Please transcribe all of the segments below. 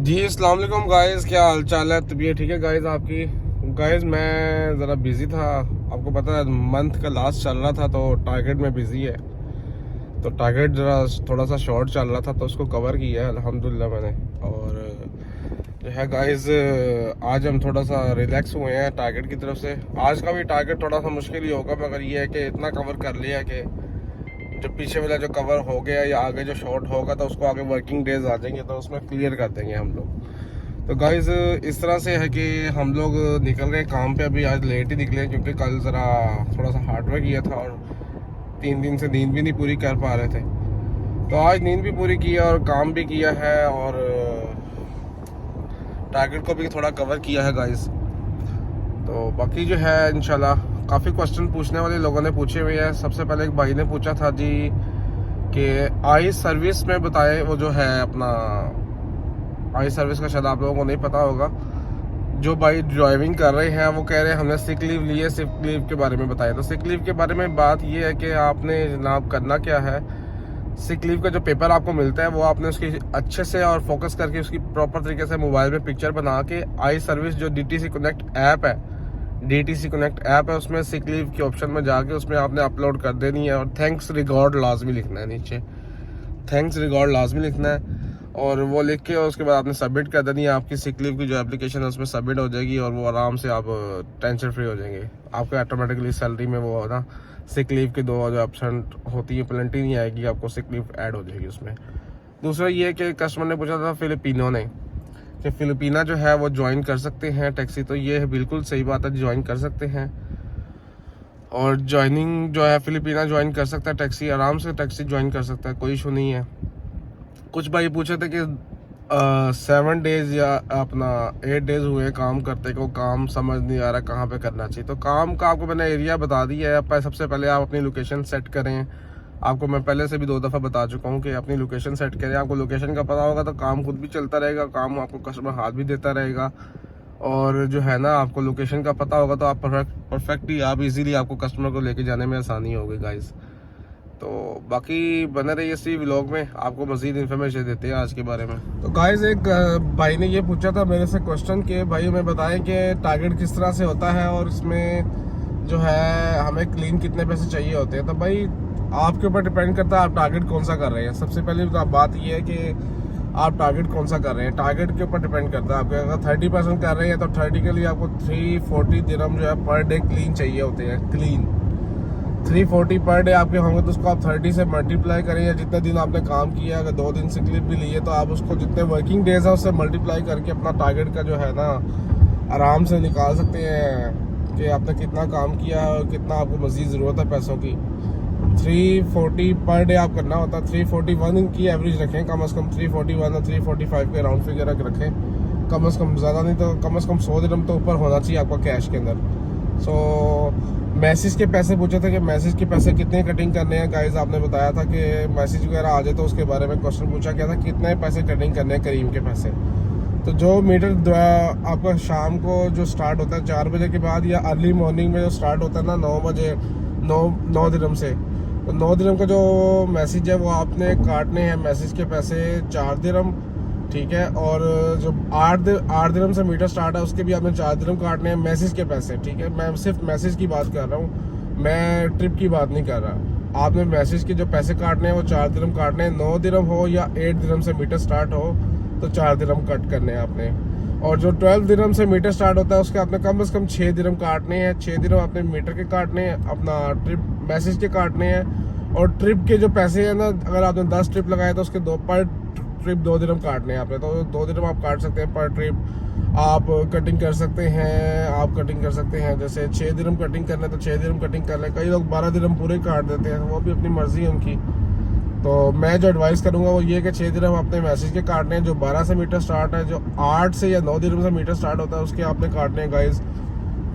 जी अस्सलाम वालेकुम गाइस, क्या हाल चाल है? तबीयत ठीक है गाइस आपकी? गाइस मैं ज़रा बिज़ी था, आपको पता है मंथ का लास्ट चल रहा था तो टारगेट में बिज़ी है। तो टारगेट ज़रा थोड़ा सा शॉर्ट चल रहा था तो उसको कवर किया है अल्हम्दुलिल्लाह मैंने। और जो है गाइस, आज हम थोड़ा सा रिलैक्स हुए हैं टारगेट की तरफ से। आज का भी टारगेट थोड़ा सा मुश्किल ही होगा, मगर ये है कि इतना कवर कर लिया है कि जो पीछे वाला जो कवर हो गया या आगे जो शॉर्ट होगा तो उसको आगे वर्किंग डेज आ जाएंगे तो उसमें क्लियर कर देंगे हम लोग। तो गाइज इस तरह से है कि हम लोग निकल गए काम पे। अभी आज लेट ही निकले क्योंकि कल ज़रा थोड़ा सा हार्डवर्क किया था और 3 दिन से नींद भी नहीं पूरी कर पा रहे थे। तो आज नींद भी पूरी की और काम भी किया है और टारगेट को भी थोड़ा कवर किया है गाइज। तो बाकी जो है इंशाल्लाह काफ़ी क्वेश्चन पूछने वाले लोगों ने पूछे हुए हैं। सबसे पहले एक भाई ने पूछा था जी कि आई सर्विस में बताएं, वो जो है अपना आई सर्विस का शायद आप लोगों को नहीं पता होगा। जो भाई ड्राइविंग कर रहे हैं वो कह रहे हैं हमने सिक लीव ली है, सिक लीव के बारे में बताया। तो सिक लीव के बारे में बात ये है कि आपने जनाब करना क्या है, सिक लीव का जो पेपर आपको मिलता है वो आपने उसकी अच्छे से और फोकस करके उसकी प्रॉपर तरीके से मोबाइल में पिक्चर बना के आई सर्विस जो DTC कनेक्ट ऐप है, DTC कनेक्ट ऐप है, उसमें सिक लीव के ऑप्शन में जाके उसमें आपने अपलोड कर देनी है। और थैंक्स रिकॉर्ड लाजमी लिखना है, नीचे थैंक्स रिकॉर्ड लाजमी लिखना है और वो लिख के उसके बाद आपने सबमिट कर देनी है। आपकी सिक लीव की जो एप्लीकेशन है उसमें सबमिट हो जाएगी और वो आराम से आप टेंशन फ्री हो जाएंगे। आपको ऑटोमेटिकली सैलरी में वो ना सिक लीव की 2% होती है पेनल्टी नहीं आएगी, आपको सिक लीव ऐड हो जाएगी उसमें। दूसरा ये कि कस्टमर ने पूछा था फिलिपिनो ने कि फिलिपिना जो है वो ज्वाइन कर सकते हैं टैक्सी। तो ये है बिल्कुल सही बात है, ज्वाइन कर सकते हैं। और ज्वाइनिंग जो है फिलिपिना ज्वाइन कर सकता है टैक्सी, आराम से टैक्सी ज्वाइन कर सकता है, कोई इशू नहीं है। कुछ भाई पूछे थे कि 7 डेज या अपना 8 डेज हुए काम करते को, काम समझ नहीं आ रहा कहाँ पे करना चाहिए। तो काम का आपको मैंने एरिया बता दिया है। आप सबसे पहले आप अपनी लोकेशन सेट करें। आपको मैं पहले से भी 2 दफ़ा बता चुका हूँ कि अपनी लोकेशन सेट करें। आपको लोकेशन का पता होगा तो काम खुद भी चलता रहेगा, काम आपको कस्टमर हाथ भी देता रहेगा। और जो है ना, आपको लोकेशन का पता होगा तो आप परफेक्टली आप इजीली आपको कस्टमर को लेके जाने में आसानी होगी गाइस। तो बाकी बने रहिए इसी व्लॉग में, आपको मजीद इन्फॉर्मेशन देते हैं आज के बारे में। तो गाइस एक भाई ने ये पूछा था मेरे से क्वेश्चन के भाई हमें बताएं कि टारगेट किस तरह से होता है और इसमें जो है हमें क्लीन कितने पैसे चाहिए होते हैं। तो भाई आपके ऊपर डिपेंड करता है आप टारगेट कौन सा कर रहे हैं। सबसे पहले तो बात ये है कि आप टारगेट कौन सा कर रहे हैं, टारगेट के ऊपर डिपेंड करता है। आपके अगर 30% कर रहे हैं तो 30 के लिए आपको 340 दिरहम जो है पर डे क्लीन चाहिए होते हैं। क्लीन 340 पर डे आपके होंगे तो उसको आप 30 से मल्टीप्लाई करें या जितने दिन आपने काम किया। अगर 2 दिन सिक लीव भी लिए तो आप उसको जितने वर्किंग डेज है उससे मल्टीप्लाई करके अपना टारगेट का जो है ना आराम से निकाल सकते हैं कि आपने कितना काम किया है और कितना आपको मज़ीद ज़रूरत है पैसों की। 340 पर डे आप करना होता है। 341 की एवरेज रखें, कम से कम 341 और 345 के राउंड फिगर रखें कम से कम, ज़्यादा नहीं तो कम से कम 100 दिरहम तो ऊपर होना चाहिए आपका कैश के अंदर। सो मैसेज के पैसे पूछे थे कि मैसेज के पैसे कितने कटिंग करने हैं गाइस। आपने बताया था कि मैसेज वगैरह आ जाए तो उसके बारे में क्वेश्चन पूछा गया था कितने पैसे कटिंग करने हैं करीम के पैसे। तो जो मीटर आपका शाम को जो स्टार्ट होता है 4 बजे के बाद या अर्ली मॉर्निंग में जो स्टार्ट होता है ना 9 बजे 9 दिरहम से, तो 9 दिरहम का जो मैसेज है वो आपने काटने हैं। मैसेज के पैसे 4 दिरहम, ठीक है। और जो 8 दिरहम से मीटर स्टार्ट है उसके भी आपने 4 दिरहम काटने हैं मैसेज के पैसे, ठीक है। मैं सिर्फ मैसेज की बात कर रहा हूँ, मैं ट्रिप की बात नहीं कर रहा। आपने मैसेज के जो पैसे काटने हैं वो 4 दिरहम काटने हैं। 9 दिरहम हो या 8 दिरहम से मीटर स्टार्ट हो तो 4 दिरहम कट करने हैं आपने। और जो 12 दिरहम से मीटर स्टार्ट होता है उसके आपने कम से कम 6 दिरहम काटने हैं। 6 दिरहम आपने मीटर के काटने हैं, अपना ट्रिप मैसेज के काटने हैं। और ट्रिप के जो पैसे हैं ना, अगर आपने 10 ट्रिप लगाए तो उसके 2 पर ट्रिप 2 दिरहम काटने हैं आपने, तो 2 दिरहम आप काट सकते हैं पर ट्रिप। आप कटिंग कर सकते हैं, आप कटिंग कर सकते हैं। जैसे 6 दिरहम कटिंग करना है तो 6 दिरहम कटिंग कर लें। कई लोग 12 दिरहम पूरे काट देते हैं, वो भी अपनी मर्जी है उनकी। तो मैं जो एडवाइस करूंगा वो ये कि 6 दिरहम अपने मैसेज के काटने हैं जो 12 से मीटर स्टार्ट है। जो 8 से या 9 दिरहम से मीटर स्टार्ट होता है उसके आपने काटने हैं गाइज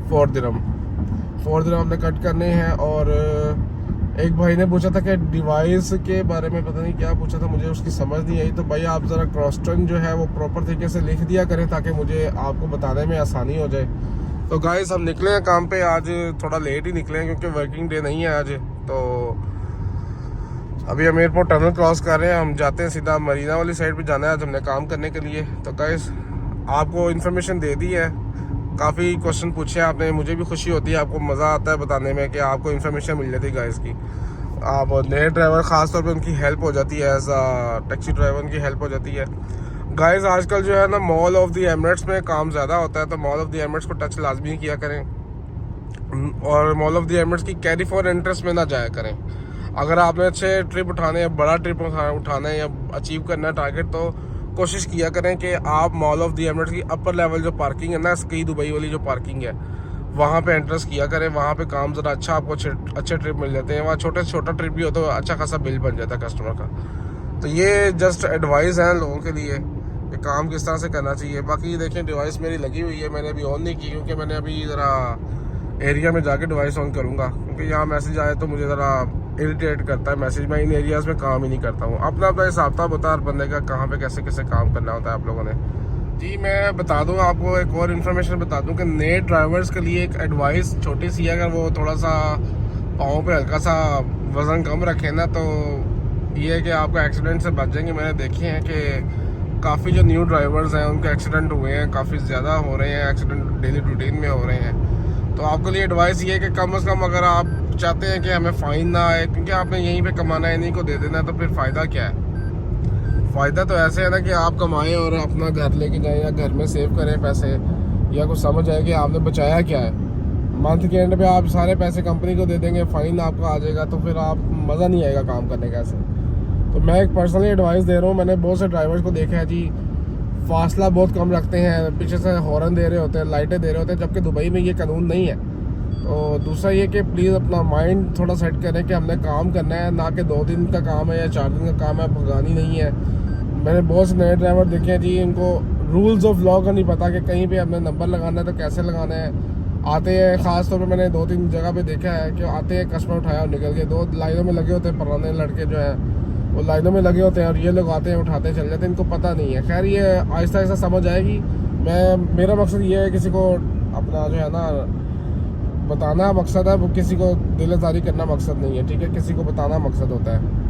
4 दिरहम। 4 दिरहम आपने कट करने हैं। और एक भाई ने पूछा था कि डिवाइस के बारे में पता नहीं क्या पूछा था, मुझे उसकी समझ नहीं आई। तो भाई आप ज़रा क्रॉस टर्न जो है वो प्रॉपर तरीके से लिख दिया करें ताकि मुझे आपको बताने में आसानी हो जाए। तो गाइस हम निकले हैं काम पे, आज थोड़ा लेट ही निकले हैं क्योंकि वर्किंग डे नहीं है आज। तो अभी हम एयरपोर्ट टनल क्रॉस कर रहे हैं, हम जाते हैं सीधा मरीना वाली साइड पे जाना है आज हमने काम करने के लिए। तो गाइस आपको इन्फॉर्मेशन दे दी है, काफ़ी क्वेश्चन पूछे आपने, मुझे भी खुशी होती है, आपको मज़ा आता है बताने में कि आपको इन्फॉर्मेशन मिल जाती है गाइस की। आप नए ड्राइवर ख़ास तौर पे उनकी हेल्प हो जाती है, एज आ टैक्सी ड्राइवर उनकी हेल्प हो जाती है। गाइस आजकल जो है ना मॉल ऑफ द एमिरेट्स में काम ज़्यादा होता है, तो मॉल ऑफ द एमिरेट्स को टच लाजमी किया करें और मॉल ऑफ द एमिरेट्स की कैरी फॉर इंटरेस्ट में ना जाया करें। अगर आपने अच्छे ट्रिप उठाने या बड़ा ट्रिप उठाना है या अचीव करना है टारगेट, तो कोशिश किया करें कि आप मॉल ऑफ द एमिरेट्स की अपर लेवल जो पार्किंग है ना, स्की दुबई वाली जो पार्किंग है, वहाँ पे इंटरेस्ट किया करें। वहाँ पे काम ज़रा अच्छा, आपको अच्छे ट्रिप मिल जाते हैं। वहाँ छोटे से छोटा ट्रिप भी हो तो अच्छा खासा बिल बन जाता है कस्टमर का। तो ये जस्ट एडवाइस है लोगों के लिए कि काम किस तरह से करना चाहिए। बाकी देखें डिवाइस मेरी लगी हुई है, मैंने अभी ऑन नहीं की क्योंकि मैंने अभी ज़रा एरिया में जाके डिवाइस ऑन करूँगा, क्योंकि यहाँ मैसेज आए तो मुझे ज़रा इरिटेट करता है मैसेज। मैं इन एरियाज़ में काम ही नहीं करता हूँ। अपना अपना हिसाब था बता हर बंदे का कहाँ पे कैसे कैसे काम करना होता है आप लोगों ने। जी मैं बता दूँ आपको एक और इन्फॉर्मेशन बता दूँ कि नए ड्राइवर्स के लिए एक एडवाइस छोटी सी है, अगर वो थोड़ा सा पाँव पे हल्का सा वज़न कम रखें ना, तो ये है कि आपको एक्सीडेंट से बच जाएंगे। मैंने देखे हैं कि काफ़ी जो न्यू ड्राइवर्स हैं उनके एक्सीडेंट हुए हैं, काफ़ी ज़्यादा हो रहे हैं एक्सीडेंट, डेली रूटीन में हो रहे हैं। तो आपके लिए एडवाइस ये है कि कम से कम अगर आप चाहते हैं कि हमें फ़ाइन ना आए, क्योंकि आपने यहीं पे कमाना है, इन्हीं को दे देना है, तो फिर फ़ायदा क्या है? फ़ायदा तो ऐसे है ना कि आप कमाएं और अपना घर लेके जाएं या घर में सेव करें पैसे, या कुछ समझ आए कि आपने बचाया क्या है। मंथ के एंड पे आप सारे पैसे कंपनी को दे देंगे, फ़ाइन आपका आ जाएगा, तो फिर आप मज़ा नहीं आएगा काम करने का ऐसे। तो मैं एक पर्सनली एडवाइस दे रहा हूँ, मैंने बहुत से ड्राइवर्स को देखा है जी, फासला बहुत कम रखते हैं, पीछे से हॉर्न दे रहे होते हैं, लाइटें दे रहे होते हैं, जबकि दुबई में ये कानून नहीं है। तो दूसरा ये कि प्लीज़ अपना माइंड थोड़ा सेट करें कि हमने काम करना है, ना कि 2 दिन का काम है या 4 दिन का काम है, भगानी नहीं है। मैंने बहुत से नए ड्राइवर देखे हैं जी, इनको रूल्स ऑफ लॉ का नहीं पता कि कहीं पे हमने नंबर लगाना है तो कैसे लगाना है। आते हैं, ख़ास तौर पे मैंने 2-3 जगह पे देखा है कि आते हैं, कस्टमर उठाया और निकल गए। 2 लाइनों में लगे होते हैं, पुराने लड़के जो हैं वो लाइनों में लगे होते हैं और ये लोग आते हैं उठाते चले जाते हैं, इनको पता नहीं है। खैर ये आहिस्ता आहिस्ता समझ आएगी। मेरा मकसद ये है किसी को अपना जो है ना बताना मकसद है, वो किसी को दिलदारी करना मकसद नहीं है, ठीक है? किसी को बताना मकसद होता है।